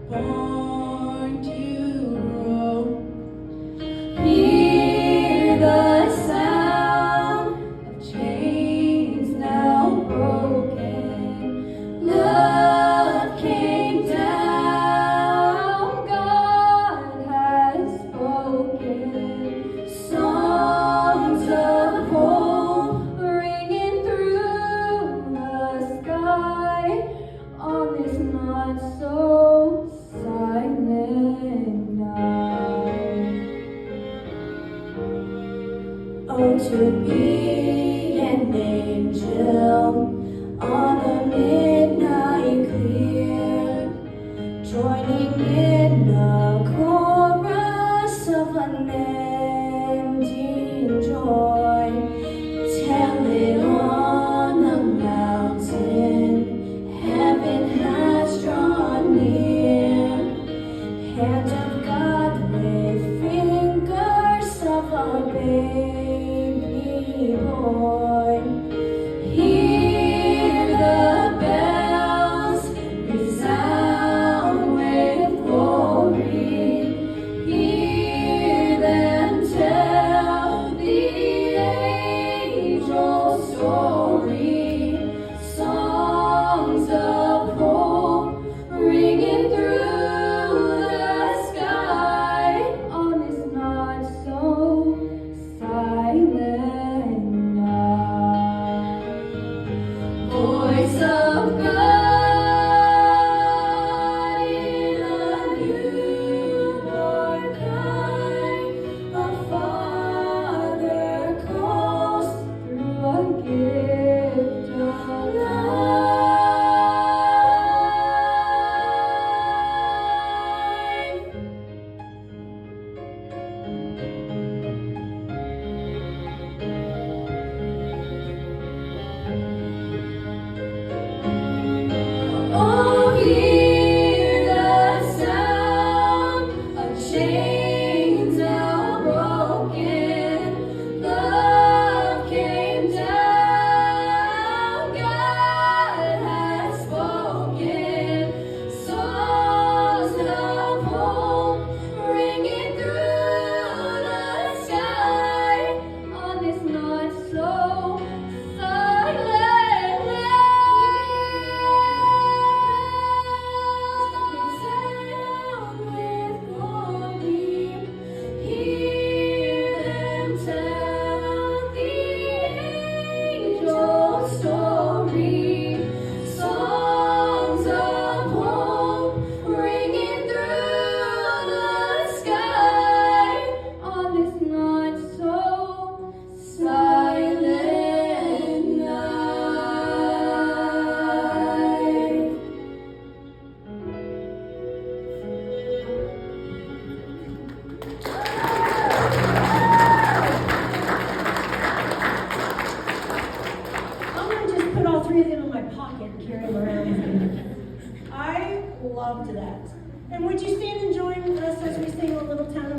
born to roam. Hear the sound of chains now broken. Love came down, God has spoken. Songs of hope ringing through the sky on this not so silent night. Oh, to be an angel on a midnight clear, joining in the chorus of unending joy. Tell it on the mountain, heaven has drawn near. Hand of God with fingers of a baby boy. Hear the bells resound with glory. Hear them tell the angel story. Songs of hope ringing through the sky on this not so silent night. Voice of God in a newborn cry, a father calls through a gift of life. Oh, hear the sound of chains now broken. Love came down, God has spoken. Songs of hope ringing through the sky on this not so silent sound with glory. Hear them tell the angel story. Songs of hope ringing through the sky on this not so silent night. I'm gonna just put all three of them in my pocket and carry them around with me. I loved that. And would you stand and join us as we sing A Little Town of